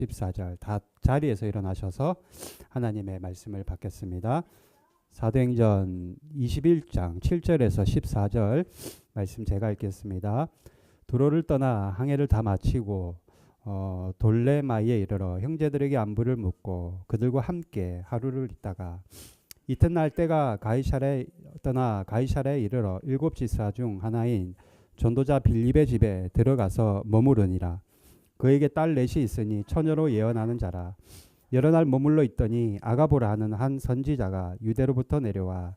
14절 다 자리에서 일어나셔서 하나님의 말씀을 받겠습니다. 사도행전 21장 7절에서 14절 말씀 제가 읽겠습니다. 두로를 떠나 항해를 다 마치고 돌레마이에 이르러 형제들에게 안부를 묻고 그들과 함께 하루를 있다가 이튿날 때가 가이사랴에 떠나 가이사랴에 이르러 7 지사 중 하나인 전도자 빌립의 집에 들어가서 머무르니라. 그에게 딸 넷이 있으니 처녀로 예언하는 자라. 여러 날 머물러 있더니 아가보라 하는 한 선지자가 유대로부터 내려와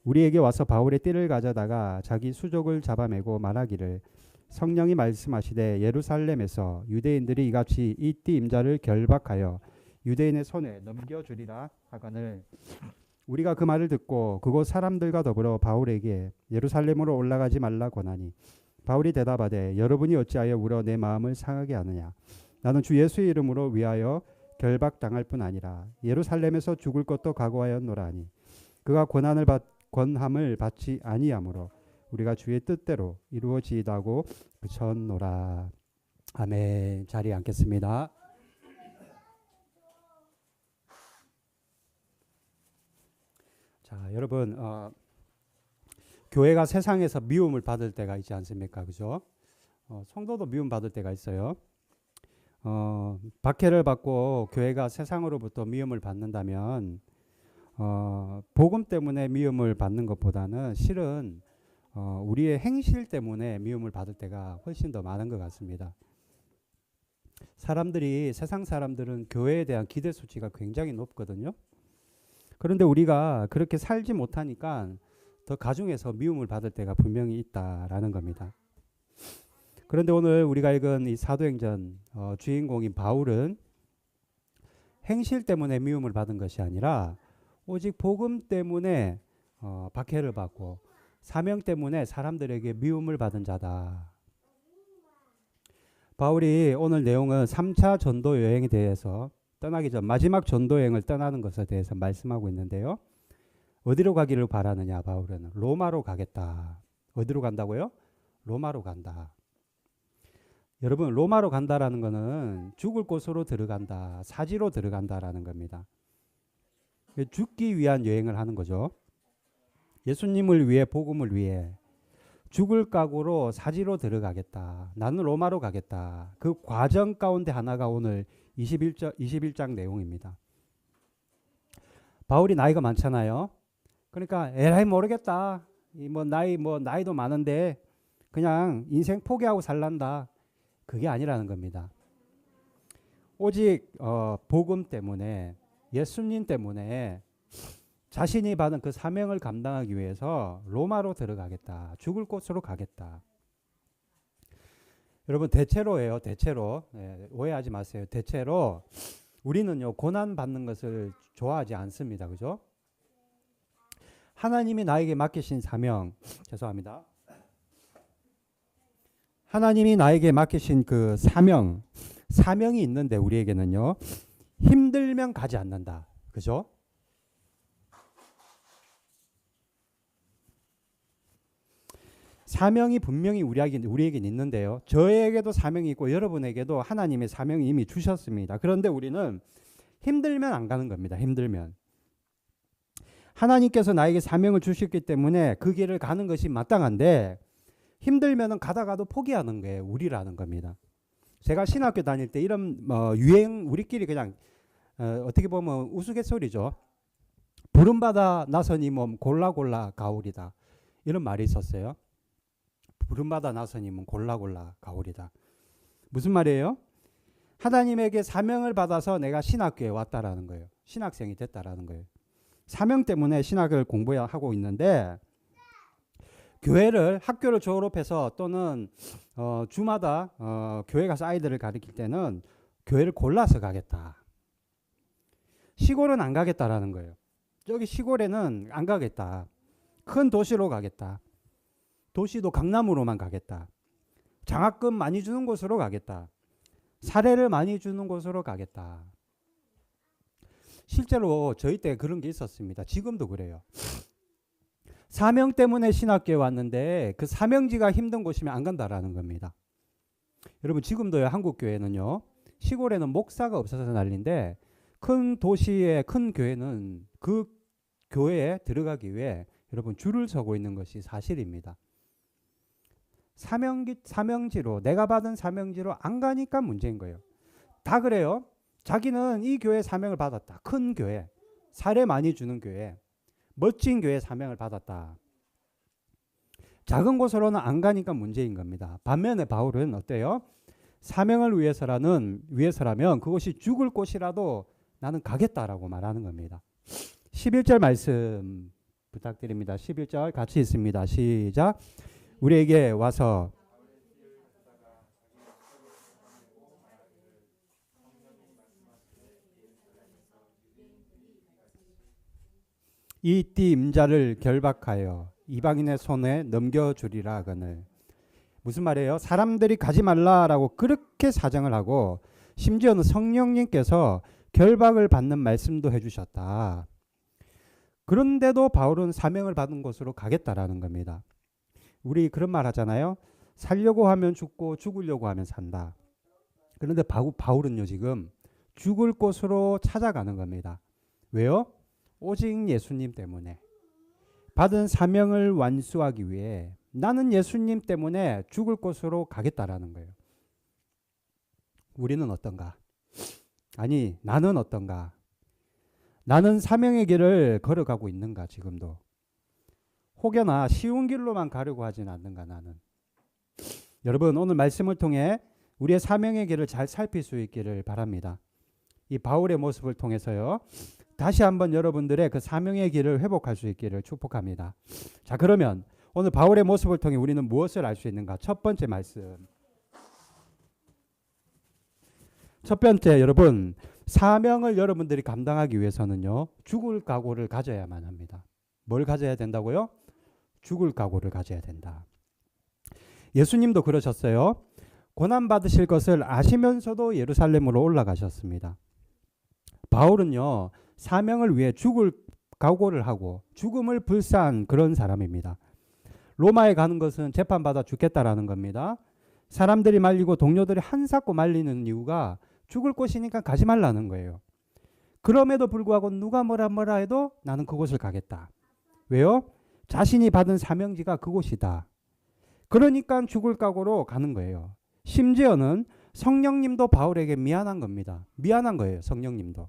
우리에게 와서 바울의 띠를 가져다가 자기 수족을 잡아매고 말하기를 성령이 말씀하시되 예루살렘에서 유대인들이 이같이 이 띠 임자를 결박하여 유대인의 손에 넘겨주리라 하거늘 우리가 그 말을 듣고 그곳 사람들과 더불어 바울에게 예루살렘으로 올라가지 말라 권하니 바울이 대답하되 여러분이 어찌하여 울어 내 마음을 상하게 하느냐. 나는 주 예수의 이름으로 위하여 결박당할 뿐 아니라 예루살렘에서 죽을 것도 각오하였노라 하니 그가 권함을 받지 아니하므로 우리가 주의 뜻대로 이루어지이다고 그쳤노라. 아멘. 자리에 앉겠습니다. 자, 여러분 교회가 세상에서 미움을 받을 때가 있지 않습니까? 그죠? 성도도 미움 받을 때가 있어요. 박해를 받고 교회가 세상으로부터 미움을 받는다면 복음 때문에 미움을 받는 것보다는 실은 우리의 행실 때문에 미움을 받을 때가 훨씬 더 많은 것 같습니다. 세상 사람들은 교회에 대한 기대 수치가 굉장히 높거든요. 그런데 우리가 그렇게 살지 못하니까 더 가중해서 미움을 받을 때가 분명히 있다라는 겁니다. 그런데 오늘 우리가 읽은 이 사도행전 주인공인 바울은 행실 때문에 미움을 받은 것이 아니라 오직 복음 때문에 박해를 받고 사명 때문에 사람들에게 미움을 받은 자다. 바울이 오늘 내용은 3차 전도 여행에 대해서 떠나기 전 마지막 전도 여행을 떠나는 것에 대해서 말씀하고 있는데요. 어디로 가기를 바라느냐 바울은 로마로 가겠다. 어디로 간다고요? 로마로 간다. 여러분 로마로 간다라는 것은 죽을 곳으로 들어간다. 사지로 들어간다라는 겁니다. 죽기 위한 여행을 하는 거죠. 예수님을 위해 복음을 위해 죽을 각오로 사지로 들어가겠다. 나는 로마로 가겠다. 그 과정 가운데 하나가 오늘 21장 내용입니다. 바울이 나이가 많잖아요. 그러니까 에라이 모르겠다. 나이도 많은데 그냥 인생 포기하고 살란다. 그게 아니라는 겁니다. 오직 복음 때문에 예수님 때문에 자신이 받은 그 사명을 감당하기 위해서 로마로 들어가겠다. 죽을 곳으로 가겠다. 여러분 대체로예요. 대체로 오해하지 마세요. 대체로 우리는요 고난 받는 것을 좋아하지 않습니다. 그죠? 하나님이 나에게 맡기신 사명 죄송합니다. 하나님이 나에게 맡기신 그 사명이 있는데 우리에게는요 힘들면 가지 않는다. 그죠? 사명이 분명히 우리에겐 있는데요. 저에게도 사명이 있고 여러분에게도 하나님의 사명이 이미 주셨습니다. 그런데 우리는 힘들면 안 가는 겁니다. 힘들면. 하나님께서 나에게 사명을 주셨기 때문에 그 길을 가는 것이 마땅한데 힘들면 가다가도 포기하는 게 우리라는 겁니다. 제가 신학교 다닐 때 이런 유행 우리끼리 그냥 어떻게 보면 우스갯소리죠. 부름받아 나서니 몸 골라 가오리다. 이런 말이 있었어요. 부름받아 나서님은 골라 가오리다. 무슨 말이에요? 하나님에게 사명을 받아서 내가 신학교에 왔다라는 거예요. 신학생이 됐다라는 거예요. 사명 때문에 신학을 공부하고 있는데 학교를 졸업해서 또는 주마다 교회 가서 아이들을 가르칠 때는 교회를 골라서 가겠다. 시골은 안 가겠다라는 거예요. 저기 시골에는 안 가겠다. 큰 도시로 가겠다. 도시도 강남으로만 가겠다. 장학금 많이 주는 곳으로 가겠다. 사례를 많이 주는 곳으로 가겠다. 실제로 저희 때 그런 게 있었습니다. 지금도 그래요. 사명 때문에 신학교에 왔는데 그 사명지가 힘든 곳이면 안 간다라는 겁니다. 여러분 지금도요 한국교회는요 시골에는 목사가 없어서 난리인데 큰 도시의 큰 교회는 그 교회에 들어가기 위해 여러분 줄을 서고 있는 것이 사실입니다. 사명지로 내가 받은 사명지로 안 가니까 문제인 거예요. 다 그래요. 자기는 이 교회 사명을 받았다. 큰 교회, 사례 많이 주는 교회, 멋진 교회 사명을 받았다. 작은 곳으로는 안 가니까 문제인 겁니다. 반면에 바울은 어때요? 사명을 위해서라면 그것이 죽을 곳이라도 나는 가겠다라고 말하는 겁니다. 11절 말씀 부탁드립니다. 11절 같이 있습니다. 시작. 우리에게 와서 이 띠 임자를 결박하여 이방인의 손에 넘겨주리라 하거늘. 무슨 말이에요? 사람들이 가지 말라라고 그렇게 사정을 하고 심지어는 성령님께서 결박을 받는 말씀도 해주셨다. 그런데도 바울은 사명을 받은 곳으로 가겠다라는 겁니다. 우리 그런 말 하잖아요. 살려고 하면 죽고 죽으려고 하면 산다. 그런데 바울은요 지금 죽을 곳으로 찾아가는 겁니다. 왜요? 오직 예수님 때문에. 받은 사명을 완수하기 위해 나는 예수님 때문에 죽을 곳으로 가겠다라는 거예요. 우리는 어떤가? 아니, 나는 어떤가? 나는 사명의 길을 걸어가고 있는가 지금도? 혹여나 쉬운 길로만 가려고 하진 않는가 나는? 여러분 오늘 말씀을 통해 우리의 사명의 길을 잘 살필 수 있기를 바랍니다. 이 바울의 모습을 통해서요. 다시 한번 여러분들의 그 사명의 길을 회복할 수 있기를 축복합니다. 자, 그러면 오늘 바울의 모습을 통해 우리는 무엇을 알 수 있는가? 첫 번째 말씀. 첫 번째 여러분, 사명을 여러분들이 감당하기 위해서는요. 죽을 각오를 가져야만 합니다. 뭘 가져야 된다고요? 죽을 각오를 가져야 된다. 예수님도 그러셨어요. 고난 받으실 것을 아시면서도 예루살렘으로 올라가셨습니다. 바울은요. 사명을 위해 죽을 각오를 하고 죽음을 불사한 그런 사람입니다. 로마에 가는 것은 재판받아 죽겠다라는 겁니다. 사람들이 말리고 동료들이 한사코 말리는 이유가 죽을 곳이니까 가지 말라는 거예요. 그럼에도 불구하고 누가 뭐라 해도 나는 그곳을 가겠다. 왜요? 자신이 받은 사명지가 그곳이다. 그러니까 죽을 각오로 가는 거예요. 심지어는 성령님도 바울에게 미안한 겁니다. 미안한 거예요. 성령님도.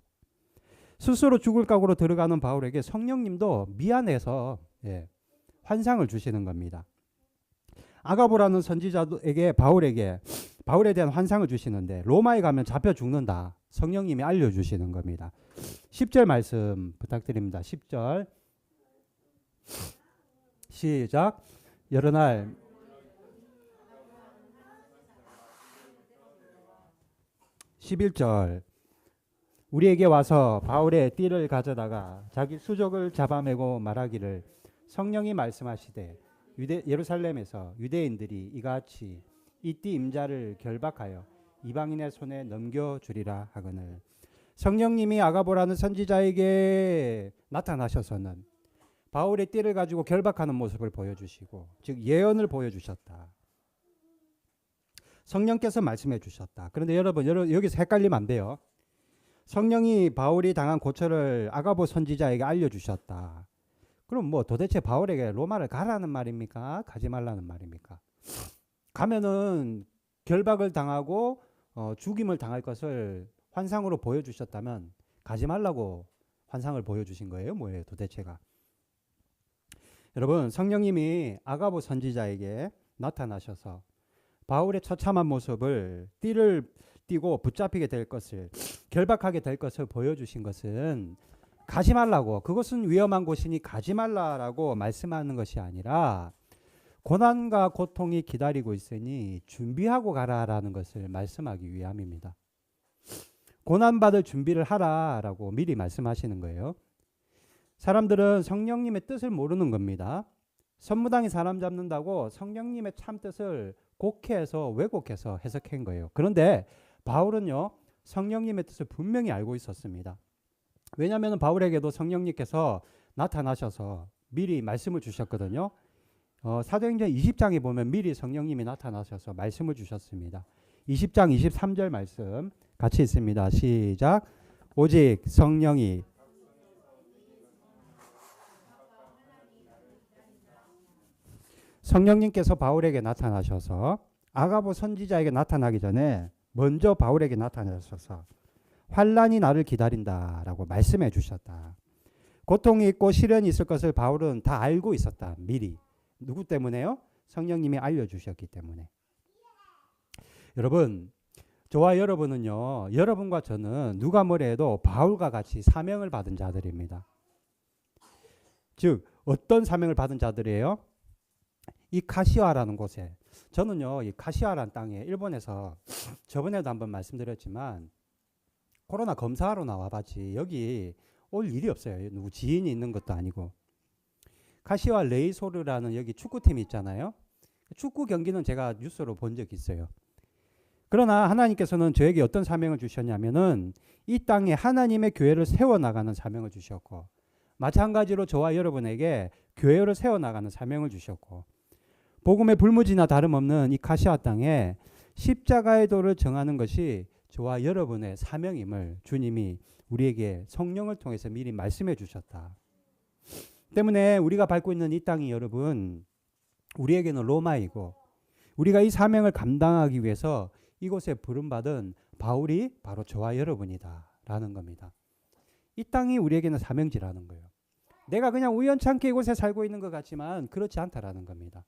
스스로 죽을 각오로 들어가는 바울에게 성령님도 미안해서 환상을 주시는 겁니다. 아가보라는 선지자에게 바울에 대한 환상을 주시는데 로마에 가면 잡혀 죽는다. 성령님이 알려주시는 겁니다. 10절 말씀 부탁드립니다. 10절 시작. 여러 날 (11절) 우리에게 와서 바울의 띠를 가져다가 자기 수족을 잡아매고 말하기를 성령이 말씀하시되 예루살렘에서 유대인들이 이같이 이 띠 임자를 결박하여 이방인의 손에 넘겨주리라 하거늘. 성령님이 아가보라는 선지자에게 나타나셔서는 바울의 띠를 가지고 결박하는 모습을 보여주시고 즉 예언을 보여주셨다. 성령께서 말씀해 주셨다. 그런데 여러분 여기서 헷갈리면 안 돼요. 성령이 바울이 당한 고초를 아가보 선지자에게 알려주셨다. 그럼 뭐 도대체 바울에게 로마를 가라는 말입니까? 가지 말라는 말입니까? 가면은 결박을 당하고 죽임을 당할 것을 환상으로 보여주셨다면 가지 말라고 환상을 보여주신 거예요? 뭐예요 도대체가? 여러분 성령님이 아가보 선지자에게 나타나셔서 바울의 처참한 모습을 띠를 띠고 붙잡히게 될 것을 결박하게 될 것을 보여주신 것은 가지 말라고 그것은 위험한 곳이니 가지 말라라고 말씀하는 것이 아니라 고난과 고통이 기다리고 있으니 준비하고 가라라는 것을 말씀하기 위함입니다. 고난받을 준비를 하라라고 미리 말씀하시는 거예요. 사람들은 성령님의 뜻을 모르는 겁니다. 선무당이 사람 잡는다고 성령님의 참 뜻을 곡해서 왜곡해서 해석한 거예요. 그런데 바울은요 성령님의 뜻을 분명히 알고 있었습니다. 왜냐하면 바울에게도 성령님께서 나타나셔서 미리 말씀을 주셨거든요. 사도행전 20장에 보면 미리 성령님이 나타나셔서 말씀을 주셨습니다. 20장 23절 말씀 같이 있습니다. 시작. 오직 성령이 성령님께서 바울에게 나타나셔서 아가보 선지자에게 나타나기 전에 먼저 바울에게 나타나셔서 환란이 나를 기다린다라고 말씀해 주셨다. 고통이 있고 시련이 있을 것을 바울은 다 알고 있었다. 미리. 누구 때문에요? 성령님이 알려주셨기 때문에. 여러분, 저와 여러분은요, 여러분과 저는 누가 뭐래 해도 바울과 같이 사명을 받은 자들입니다. 즉 어떤 사명을 받은 자들이에요? 이 카시와라는 곳에, 저는요 이 카시와라는 땅에 일본에서 저번에도 한번 말씀드렸지만 코로나 검사하러 나와봤지 여기 올 일이 없어요. 누구 지인이 있는 것도 아니고. 카시와 레이소르라는 여기 축구팀이 있잖아요. 축구 경기는 제가 뉴스로 본 적이 있어요. 그러나 하나님께서는 저에게 어떤 사명을 주셨냐면은 이 땅에 하나님의 교회를 세워나가는 사명을 주셨고, 마찬가지로 저와 여러분에게 교회를 세워나가는 사명을 주셨고, 복음의 불무지나 다름없는 이 카시와 땅에 십자가의 도를 정하는 것이 저와 여러분의 사명임을 주님이 우리에게 성령을 통해서 미리 말씀해 주셨다. 때문에 우리가 밟고 있는 이 땅이 여러분, 우리에게는 로마이고, 우리가 이 사명을 감당하기 위해서 이곳에 부름받은 바울이 바로 저와 여러분이다 라는 겁니다. 이 땅이 우리에게는 사명지라는 거예요. 내가 그냥 우연찮게 이곳에 살고 있는 것 같지만 그렇지 않다라는 겁니다.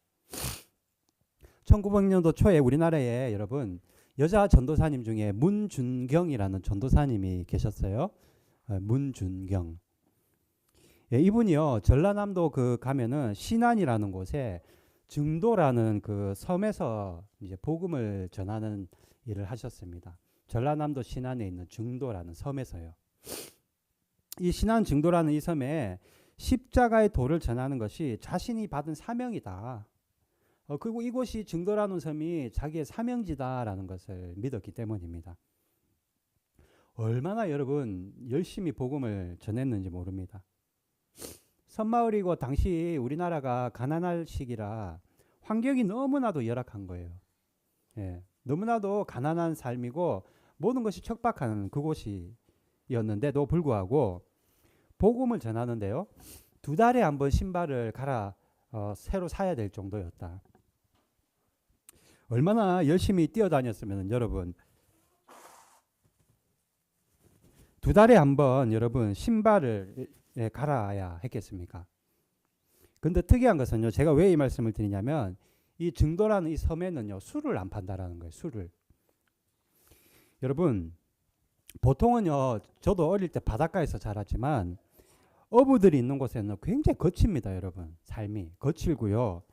1900년도 초에 우리나라에 여러분 여자 전도사님 중에 문준경이라는 전도사님이 계셨어요. 문준경. 예, 이분이요 전라남도 그 가면은 신안이라는 곳에 증도라는 그 섬에서 이제 복음을 전하는 일을 하셨습니다. 전라남도 신안에 있는 증도라는 섬에서요. 이 신안 증도라는 이 섬에 십자가의 도를 전하는 것이 자신이 받은 사명이다. 그리고 이곳이 증도라는 섬이 자기의 사명지다라는 것을 믿었기 때문입니다. 얼마나 여러분 열심히 복음을 전했는지 모릅니다. 섬마을이고 당시 우리나라가 가난할 시기라 환경이 너무나도 열악한 거예요. 예, 너무나도 가난한 삶이고 모든 것이 척박한 그곳이었는데도 불구하고 복음을 전하는데요. 2달에 한 번 신발을 새로 사야 될 정도였다. 얼마나 열심히 뛰어다녔으면 여러분 2달에 한 번 여러분 신발을 갈아야 했겠습니까? 근데 특이한 것은요, 제가 왜 이 말씀을 드리냐면 이 증도라는 이 섬에는요 술을 안 판다라는 거예요. 술을. 여러분 보통은요, 저도 어릴 때 바닷가에서 자랐지만 어부들이 있는 곳에는 굉장히 거칩니다. 여러분 삶이 거칠고요,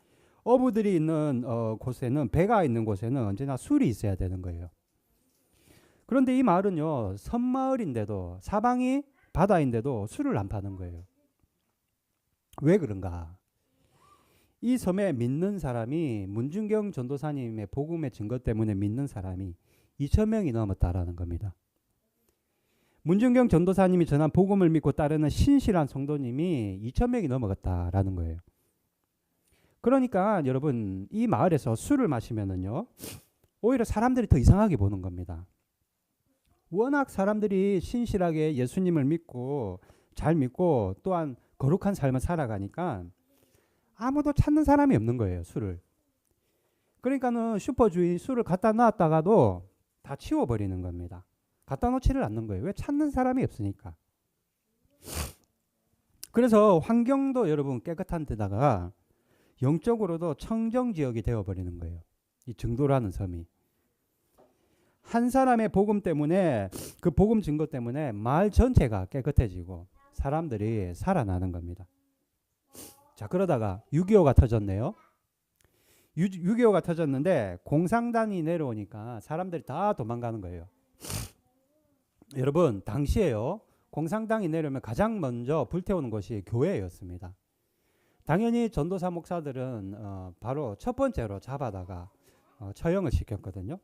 어부들이 있는 곳에는, 배가 있는 곳에는 언제나 술이 있어야 되는 거예요. 그런데 이 마을은요 섬마을인데도, 사방이 바다인데도 술을 안 파는 거예요. 왜 그런가? 이 섬에 믿는 사람이, 문준경 전도사님의 복음의 증거 때문에 믿는 사람이 2,000명이 넘었다라는 겁니다. 문준경 전도사님이 전한 복음을 믿고 따르는 신실한 성도님이 2,000명이 넘어갔다라는 거예요. 그러니까 여러분 이 마을에서 술을 마시면은요 오히려 사람들이 더 이상하게 보는 겁니다. 워낙 사람들이 신실하게 예수님을 믿고 잘 믿고 또한 거룩한 삶을 살아가니까 아무도 찾는 사람이 없는 거예요, 술을. 그러니까는 슈퍼주의 술을 갖다 놨다가도 다 치워버리는 겁니다. 갖다 놓지를 않는 거예요. 왜? 찾는 사람이 없으니까. 그래서 환경도 여러분 깨끗한 데다가 영적으로도 청정지역이 되어버리는 거예요. 이 증도라는 섬이. 한 사람의 복음 때문에, 그 복음 증거 때문에 마을 전체가 깨끗해지고 사람들이 살아나는 겁니다. 자, 그러다가 6.25가 터졌네요. 6.25가 터졌는데 공산당이 내려오니까 사람들이 다 도망가는 거예요. 여러분 당시에요, 공산당이 내려오면 가장 먼저 불태우는 것이 교회였습니다. 당연히 전도사 목사들은 바로 첫 번째로 잡아다가 처형을 시켰거든요.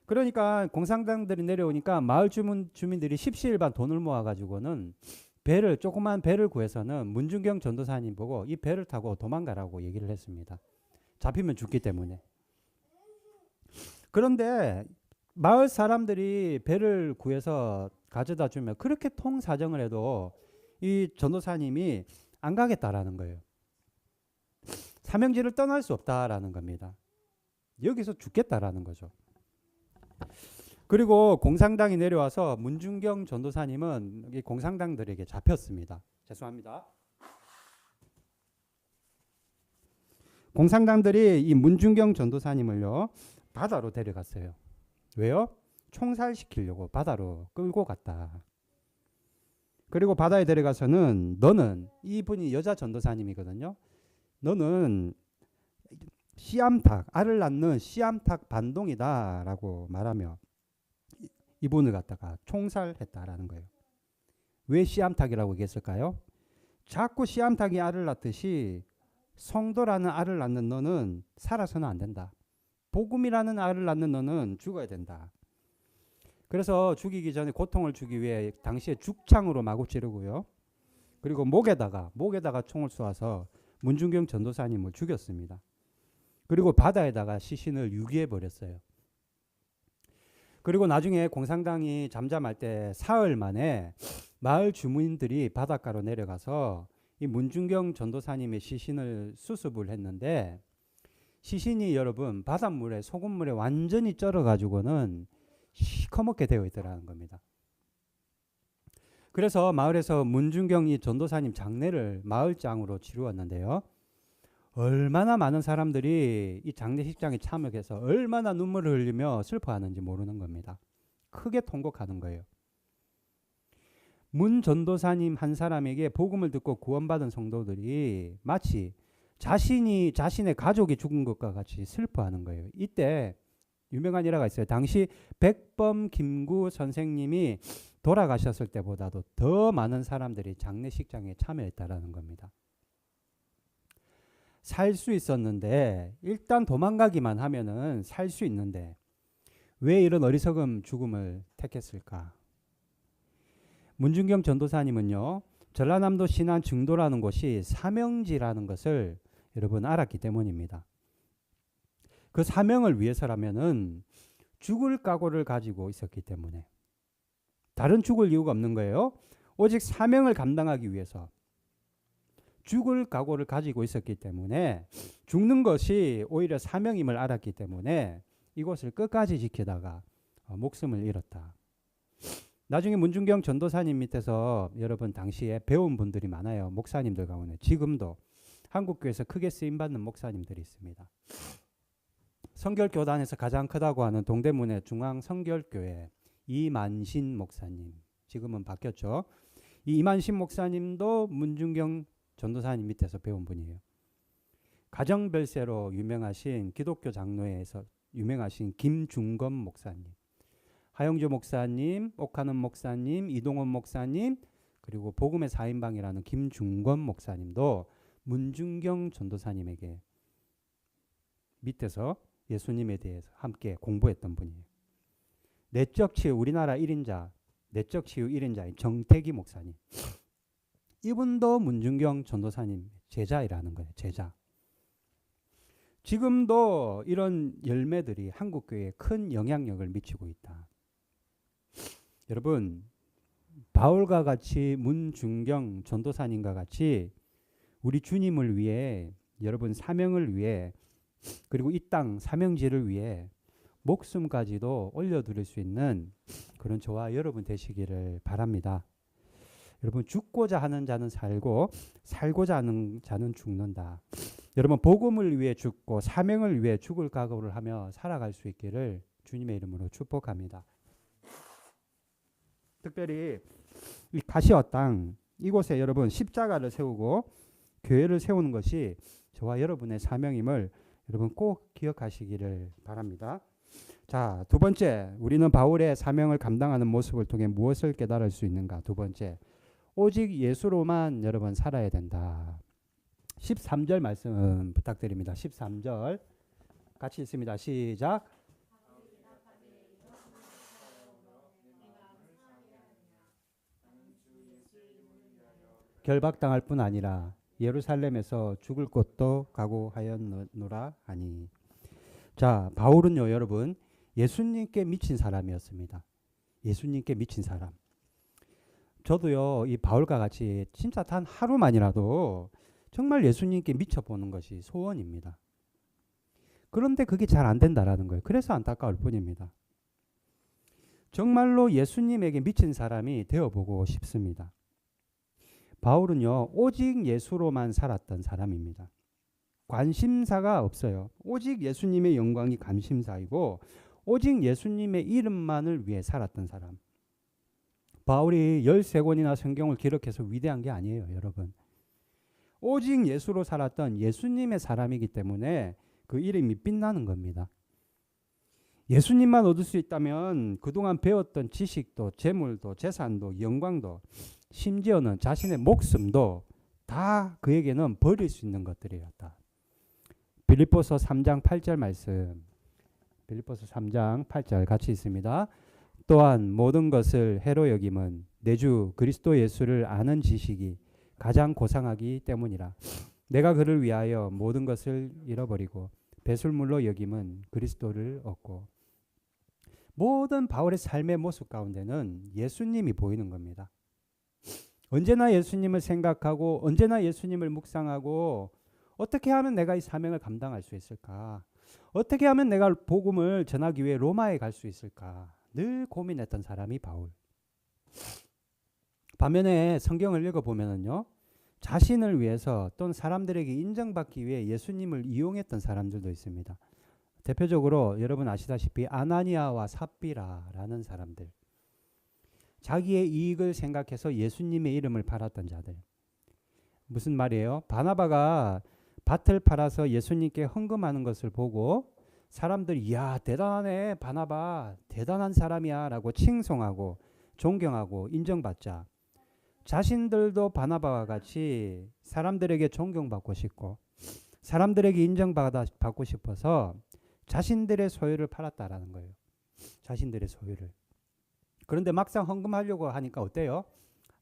그러니까 공산당들이 내려오니까 마을 주민들이 십시일반 돈을 모아가지고는 조그만 배를 구해서는 문준경 전도사님 보고 이 배를 타고 도망가라고 얘기를 했습니다. 잡히면 죽기 때문에. 그런데 마을 사람들이 배를 구해서 가져다 주면 그렇게 통사정을 해도 이 전도사님이 안 가겠다라는 거예요. 사명지를 떠날 수 없다라는 겁니다. 여기서 죽겠다라는 거죠. 그리고 공산당이 내려와서 문중경 전도사님은 이 공산당들에게 잡혔습니다. 죄송합니다. 공산당들이 이 문중경 전도사님을요 바다로 데려갔어요. 왜요? 총살시키려고 바다로 끌고 갔다. 그리고 바다에 데려가서는 너는, 이분이 여자 전도사님이거든요. 너는 씨암탉, 알을 낳는 씨암탉 반동이다라고 말하며 이분을 갖다가 총살했다라는 거예요. 왜 씨암탉이라고 얘기했을까요? 자꾸 씨암탉이 알을 낳듯이 성도라는 알을 낳는 너는 살아서는 안 된다. 복음이라는 알을 낳는 너는 죽어야 된다. 그래서 죽이기 전에 고통을 주기 위해 당시에 죽창으로 마구 찌르고요. 그리고 목에다가 총을 쏘아서 문중경 전도사님을 죽였습니다. 그리고 바다에다가 시신을 유기해 버렸어요. 그리고 나중에 공산당이 잠잠할 때 사흘 만에 마을 주민들이 바닷가로 내려가서 이 문중경 전도사님의 시신을 수습을 했는데 시신이 여러분 바닷물에 소금물에 완전히 쩔어가지고는 시커멓게 되어 있더라는 겁니다. 그래서 마을에서 문중경이 전도사님 장례를 마을장으로 치루었는데요. 얼마나 많은 사람들이 이 장례식장에 참여해서 얼마나 눈물을 흘리며 슬퍼하는지 모르는 겁니다. 크게 통곡하는 거예요. 문 전도사님 한 사람에게 복음을 듣고 구원받은 성도들이 마치 자신의 가족이 죽은 것과 같이 슬퍼하는 거예요. 이때 유명한 일화가 있어요. 당시 백범 김구 선생님이 돌아가셨을 때보다도 더 많은 사람들이 장례식장에 참여했다라는 겁니다. 살 수 있었는데 일단 도망가기만 하면은 살 수 있는데 왜 이런 어리석은 죽음을 택했을까? 문중경 전도사님은요. 전라남도 신안 증도라는 곳이 사명지라는 것을 여러분 알았기 때문입니다. 그 사명을 위해서라면은 죽을 각오를 가지고 있었기 때문에 다른 죽을 이유가 없는 거예요. 오직 사명을 감당하기 위해서 죽을 각오를 가지고 있었기 때문에 죽는 것이 오히려 사명임을 알았기 때문에 이곳을 끝까지 지키다가 목숨을 잃었다. 나중에 문중경 전도사님 밑에서 여러분 당시에 배운 분들이 많아요. 목사님들 가운데 지금도 한국교회에서 크게 쓰임받는 목사님들이 있습니다. 성결교단에서 가장 크다고 하는 동대문의 중앙성결교회 이만신 목사님, 지금은 바뀌었죠. 이 이만신 목사님도 문중경 전도사님 밑에서 배운 분이에요. 가정별세로 유명하신 기독교 장로회에서 유명하신 김중검 목사님, 하영주 목사님, 옥하는 목사님, 이동원 목사님, 그리고 복음의 4인방이라는 김중검 목사님도 문중경 전도사님에게 밑에서 예수님에 대해서 함께 공부했던 분이에요. 내적 치유 우리나라 1인자, 내적 치유 1인자인 정태기 목사님. 이분도 문중경 전도사님 제자이라는 거예요. 제자. 지금도 이런 열매들이 한국교회에 큰 영향력을 미치고 있다. 여러분, 바울과 같이 문중경 전도사님과 같이 우리 주님을 위해, 여러분 사명을 위해, 그리고 이 땅 사명지를 위해 목숨까지도 올려드릴 수 있는 그런 저와 여러분 되시기를 바랍니다. 여러분, 죽고자 하는 자는 살고 살고자 하는 자는 죽는다. 여러분, 복음을 위해 죽고 사명을 위해 죽을 각오를 하며 살아갈 수 있기를 주님의 이름으로 축복합니다. 특별히 이 가시어 땅 이곳에 여러분 십자가를 세우고 교회를 세우는 것이 저와 여러분의 사명임을 여러분 꼭 기억하시기를 바랍니다. 자, 두 번째, 우리는 바울의 사명을 감당하는 모습을 통해 무엇을 깨달을 수 있는가? 두 번째, 오직 예수로만 여러분 살아야 된다. 13절 말씀 부탁드립니다. 13절 같이 읽습니다. 시작. 결박당할 뿐 아니라 예루살렘에서 죽을 곳도 각오하였노라 하니. 자, 바울은요 여러분 예수님께 미친 사람이었습니다. 예수님께 미친 사람. 저도요, 이 바울과 같이 진짜 단 하루만이라도 정말 예수님께 미쳐보는 것이 소원입니다. 그런데 그게 잘 안 된다라는 거예요. 그래서 안타까울 뿐입니다. 정말로 예수님에게 미친 사람이 되어보고 싶습니다. 바울은요, 오직 예수로만 살았던 사람입니다. 관심사가 없어요. 오직 예수님의 영광이 관심사이고 오직 예수님의 이름만을 위해 살았던 사람. 바울이 13권이나 성경을 기록해서 위대한 게 아니에요, 여러분. 오직 예수로 살았던 예수님의 사람이기 때문에 그 이름이 빛나는 겁니다. 예수님만 얻을 수 있다면 그동안 배웠던 지식도 재물도 재산도 영광도 심지어는 자신의 목숨도 다 그에게는 버릴 수 있는 것들이었다. 빌립보서 3장 8절 말씀. 빌립보서 3장 8절 같이 있습니다. 또한 모든 것을 해로 여김은 내 주 그리스도 예수를 아는 지식이 가장 고상하기 때문이라. 내가 그를 위하여 모든 것을 잃어버리고 배설물로 여김은 그리스도를 얻고. 모든 바울의 삶의 모습 가운데는 예수님이 보이는 겁니다. 언제나 예수님을 생각하고 언제나 예수님을 묵상하고 어떻게 하면 내가 이 사명을 감당할 수 있을까? 어떻게 하면 내가 복음을 전하기 위해 로마에 갈 수 있을까? 늘 고민했던 사람이 바울. 반면에 성경을 읽어보면요, 자신을 위해서 또는 사람들에게 인정받기 위해 예수님을 이용했던 사람들도 있습니다. 대표적으로 여러분 아시다시피 아나니아와 삽비라라는 사람들. 자기의 이익을 생각해서 예수님의 이름을 팔았던 자들. 무슨 말이에요? 바나바가 밭을 팔아서 예수님께 헌금하는 것을 보고 사람들이 이야 대단하네 바나바 대단한 사람이야 라고 칭송하고 존경하고 인정받자 자신들도 바나바와 같이 사람들에게 존경받고 싶고 사람들에게 인정받고 싶어서 자신들의 소유를 팔았다라는 거예요. 자신들의 소유를. 그런데 막상 헌금하려고 하니까 어때요?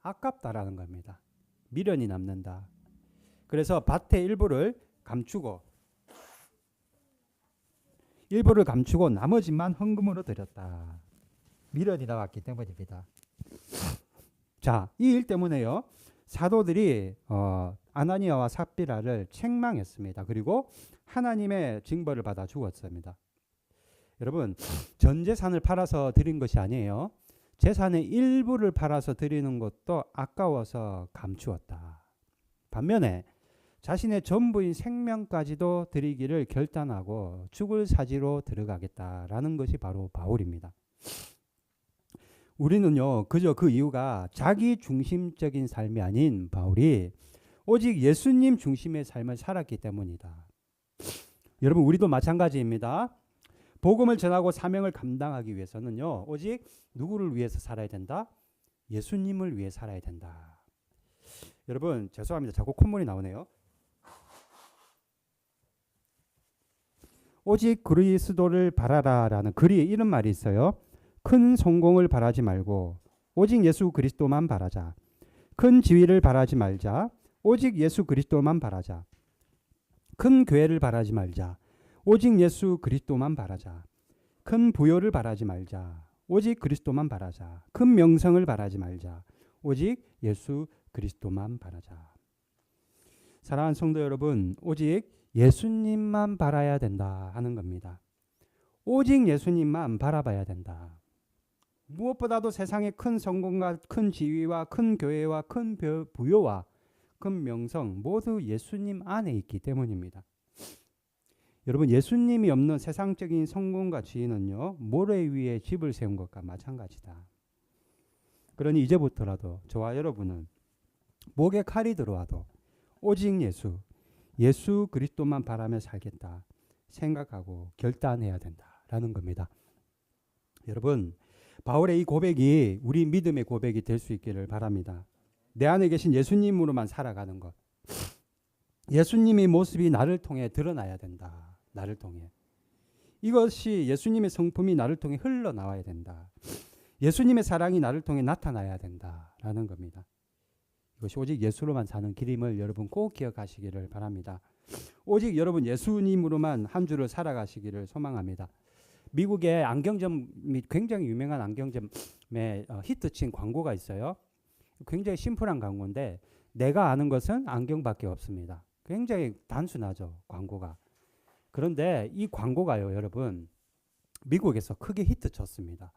아깝다라는 겁니다. 미련이 남는다. 그래서 밭의 일부를 감추고 나머지만 헌금으로 드렸다. 미련이 나왔기 때문입니다. 자, 이 일 때문에요. 사도들이 아나니아와 삽비라를 책망했습니다. 그리고 하나님의 징벌을 받아 죽었습니다. 여러분, 전 재산을 팔아서 드린 것이 아니에요. 재산의 일부를 팔아서 드리는 것도 아까워서 감추었다. 반면에 자신의 전부인 생명까지도 드리기를 결단하고 죽을 사지로 들어가겠다라는 것이 바로 바울입니다. 우리는요, 그저 그 이유가 자기 중심적인 삶이 아닌 바울이 오직 예수님 중심의 삶을 살았기 때문이다. 여러분, 우리도 마찬가지입니다. 복음을 전하고 사명을 감당하기 위해서는요, 오직 누구를 위해서 살아야 된다? 예수님을 위해 살아야 된다. 여러분, 죄송합니다. 자꾸 콧물이 나오네요. 오직 그리스도를 바라라라는 글이 이런 말이 있어요. 큰 성공을 바라지 말고 오직 예수 그리스도만 바라자. 큰 지위를 바라지 말자. 오직 예수 그리스도만 바라자. 큰 교회를 바라지 말자. 오직 예수 그리스도만 바라자. 큰 부요를 바라지 말자. 오직 그리스도만 바라자. 큰 명성을 바라지 말자. 오직 예수 그리스도만 바라자. 사랑하는 성도 여러분, 오직 예수님만 바라야 된다 하는 겁니다. 오직 예수님만 바라봐야 된다. 무엇보다도 세상의 큰 성공과 큰 지위와 큰 교회와 큰 부요와 큰 명성 모두 예수님 안에 있기 때문입니다. 여러분, 예수님이 없는 세상적인 성공과 지위는요, 모래 위에 집을 세운 것과 마찬가지다. 그러니 이제부터라도 저와 여러분은 목에 칼이 들어와도 오직 예수 그리스도만 바라며 살겠다 생각하고 결단해야 된다라는 겁니다. 여러분, 바울의 이 고백이 우리 믿음의 고백이 될 수 있기를 바랍니다. 내 안에 계신 예수님으로만 살아가는 것. 예수님의 모습이 나를 통해 드러나야 된다. 나를 통해. 이것이 예수님의 성품이 나를 통해 흘러나와야 된다. 예수님의 사랑이 나를 통해 나타나야 된다라는 겁니다. 이것이 오직 예수로만 사는 길임을 여러분 꼭 기억하시기를 바랍니다. 오직 여러분 예수님으로만 한 주를 살아가시기를 소망합니다. 미국의 안경점이 굉장히 유명한 안경점에 히트친 광고가 있어요. 굉장히 심플한 광고인데 내가 아는 것은 안경밖에 없습니다. 굉장히 단순하죠, 광고가. 그런데 이 광고가요, 여러분, 미국에서 크게 히트쳤습니다.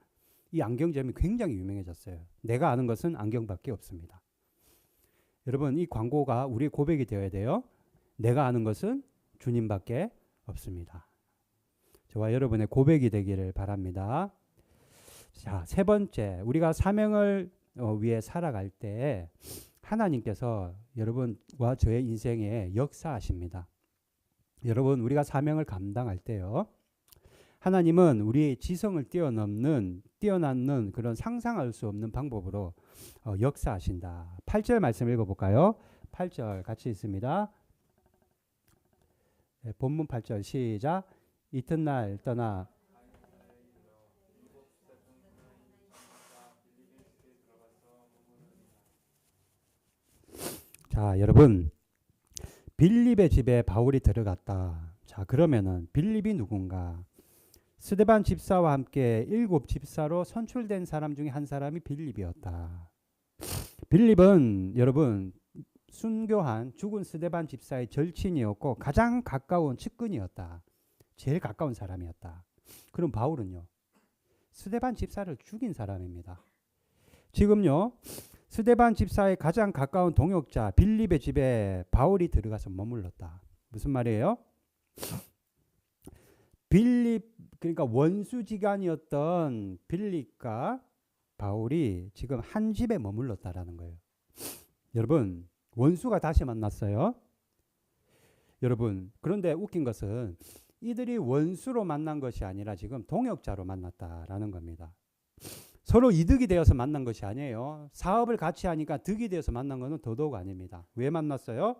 이 안경점이 굉장히 유명해졌어요. 내가 아는 것은 안경밖에 없습니다. 여러분, 이 광고가 우리의 고백이 되어야 돼요. 내가 아는 것은 주님밖에 없습니다. 저와 여러분의 고백이 되기를 바랍니다. 자, 세 번째, 우리가 사명을 위해 살아갈 때 하나님께서 여러분과 저의 인생에 역사하십니다. 여러분, 우리가 사명을 감당할 때요, 하나님은 우리의 지성을 뛰어넘는 그런 상상할 수 없는 방법으로 역사하신다. 8절 말씀 읽어볼까요? 8절 같이 있습니다. 네, 본문 8절 시작. 이튿날 떠나 자, 여러분, 빌립의 집에 바울이 들어갔다. 자, 그러면은 빌립이 누군가? 스데반 집사와 함께 7 집사로 선출된 사람 중에 한 사람이 빌립이었다. 빌립은 여러분 순교한 죽은 스데반 집사의 절친이었고 가장 가까운 측근이었다. 제일 가까운 사람이었다. 그럼 바울은요, 스데반 집사를 죽인 사람입니다. 지금요, 스데반 집사의 가장 가까운 동역자 빌립의 집에 바울이 들어가서 머물렀다. 무슨 말이에요? 빌립, 그러니까 원수지간이었던 빌립과 바울이 지금 한 집에 머물렀다라는 거예요. 여러분, 원수가 다시 만났어요. 여러분, 그런데 웃긴 것은 이들이 원수로 만난 것이 아니라 지금 동역자로 만났다라는 겁니다. 서로 이득이 되어서 만난 것이 아니에요. 사업을 같이 하니까 득이 되어서 만난 것은 더더욱 아닙니다. 왜 만났어요?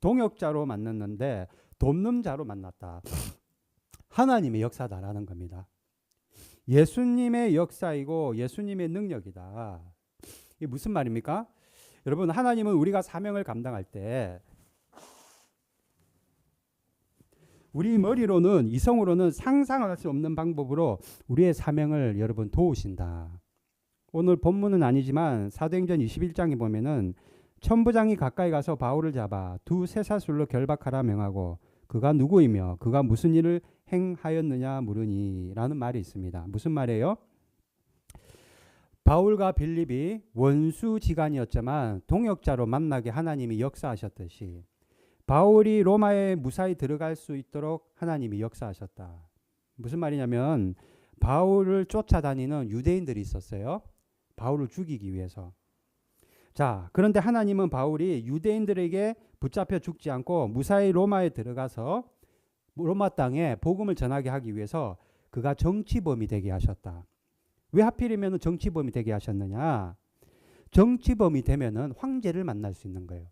동역자로 만났는데 돕는 자로 만났다. 하나님의 역사다라는 겁니다. 예수님의 역사이고 예수님의 능력이다. 이게 무슨 말입니까? 여러분, 하나님은 우리가 사명을 감당할 때 우리 머리로는, 이성으로는 상상할 수 없는 방법으로 우리의 사명을 여러분 도우신다. 오늘 본문은 아니지만 사도행전 21장에 보면은 천부장이 가까이 가서 바울을 잡아 두 쇠사슬로 결박하라 명하고 그가 누구이며 그가 무슨 일을 행하였느냐 물으니 라는 말이 있습니다. 무슨 말이에요? 바울과 빌립이 원수지간이었지만 동역자로 만나게 하나님이 역사하셨듯이 바울이 로마에 무사히 들어갈 수 있도록 하나님이 역사하셨다. 무슨 말이냐면 바울을 쫓아다니는 유대인들이 있었어요. 바울을 죽이기 위해서. 자, 그런데 하나님은 바울이 유대인들에게 붙잡혀 죽지 않고 무사히 로마에 들어가서 로마 땅에 복음을 전하게 하기 위해서 그가 정치범이 되게 하셨다. 왜 하필이면 정치범이 되게 하셨느냐? 정치범이 되면은 황제를 만날 수 있는 거예요.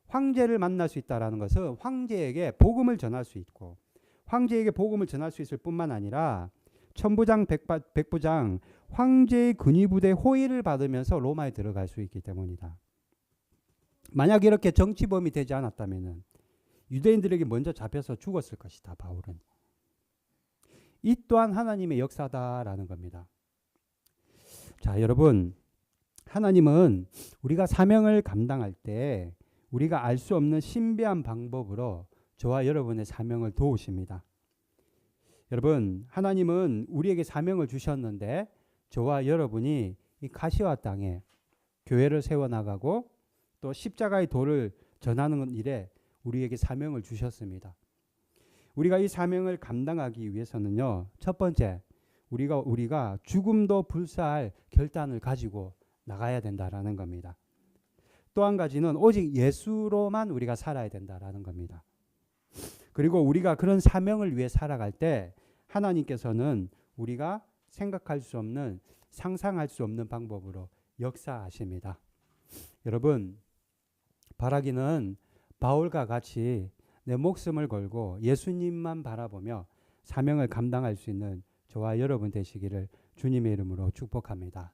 황제를 만날 수 있다라는 것은 황제에게 복음을 전할 수 있고 황제에게 복음을 전할 수 있을 뿐만 아니라 천부장 백부장 황제의 근위부대 호의를 받으면서 로마에 들어갈 수 있기 때문이다. 만약 이렇게 정치범이 되지 않았다면 유대인들에게 먼저 잡혀서 죽었을 것이다. 바울은. 이 또한 하나님의 역사다라는 겁니다. 자, 여러분, 하나님은 우리가 사명을 감당할 때 우리가 알 수 없는 신비한 방법으로 저와 여러분의 사명을 도우십니다. 여러분, 하나님은 우리에게 사명을 주셨는데 저와 여러분이 이 가시화 땅에 교회를 세워나가고 또 십자가의 도를 전하는 일에 우리에게 사명을 주셨습니다. 우리가 이 사명을 감당하기 위해서는요, 첫 번째, 우리가 죽음도 불사할 결단을 가지고 나가야 된다라는 겁니다. 또 한 가지는 오직 예수로만 우리가 살아야 된다라는 겁니다. 그리고 우리가 그런 사명을 위해 살아갈 때 하나님께서는 우리가 생각할 수 없는, 상상할 수 없는 방법으로 역사하십니다. 여러분, 바라기는 바울과 같이 내 목숨을 걸고 예수님만 바라보며 사명을 감당할 수 있는 저와 여러분 되시기를 주님의 이름으로 축복합니다.